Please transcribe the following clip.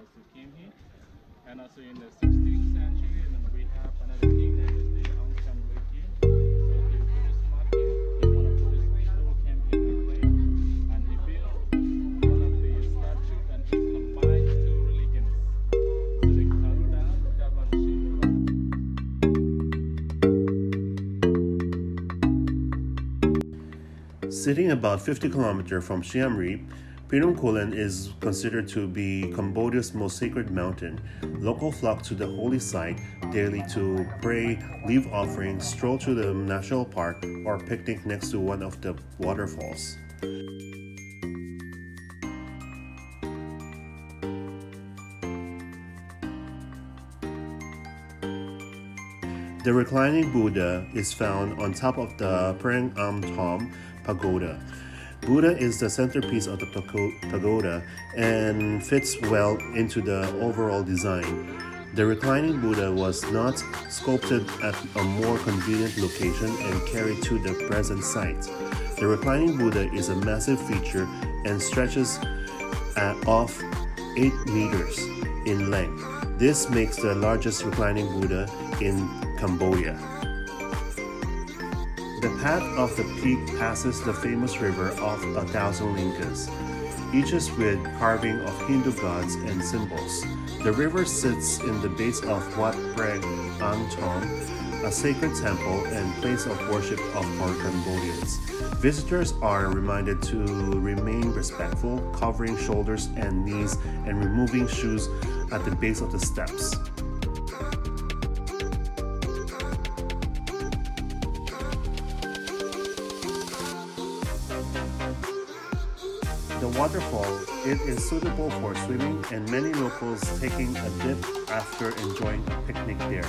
also came here. And also in the 16th century, and then we have another king that is the Untitled Chapter. So he was very smart king. He wanted to put his little campaign in place, and he built one of the statues, and he combined two religions. So the Garuda, the Java, Sitting about 50 kilometers from Siem Reap, Phnom Kulen is considered to be Cambodia's most sacred mountain. Locals flock to the holy site daily to pray, leave offerings, stroll through the national park, or picnic next to one of the waterfalls. The Reclining Buddha is found on top of the Prang Am Thom Pagoda. Buddha is the centerpiece of the pagoda and fits well into the overall design. The Reclining Buddha was not sculpted at a more convenient location and carried to the present site. The Reclining Buddha is a massive feature and stretches of 8 meters in length. This makes the largest Reclining Buddha in Cambodia. The path of the peak passes the famous river of 1,000 Lingas, each is with carving of Hindu gods and symbols. The river sits in the base of Wat Prang Am Thom, a sacred temple and place of worship for Cambodians. Visitors are reminded to remain respectful, covering shoulders and knees and removing shoes at the base of the steps. The waterfall, it is suitable for swimming and many locals taking a dip after enjoying a picnic there.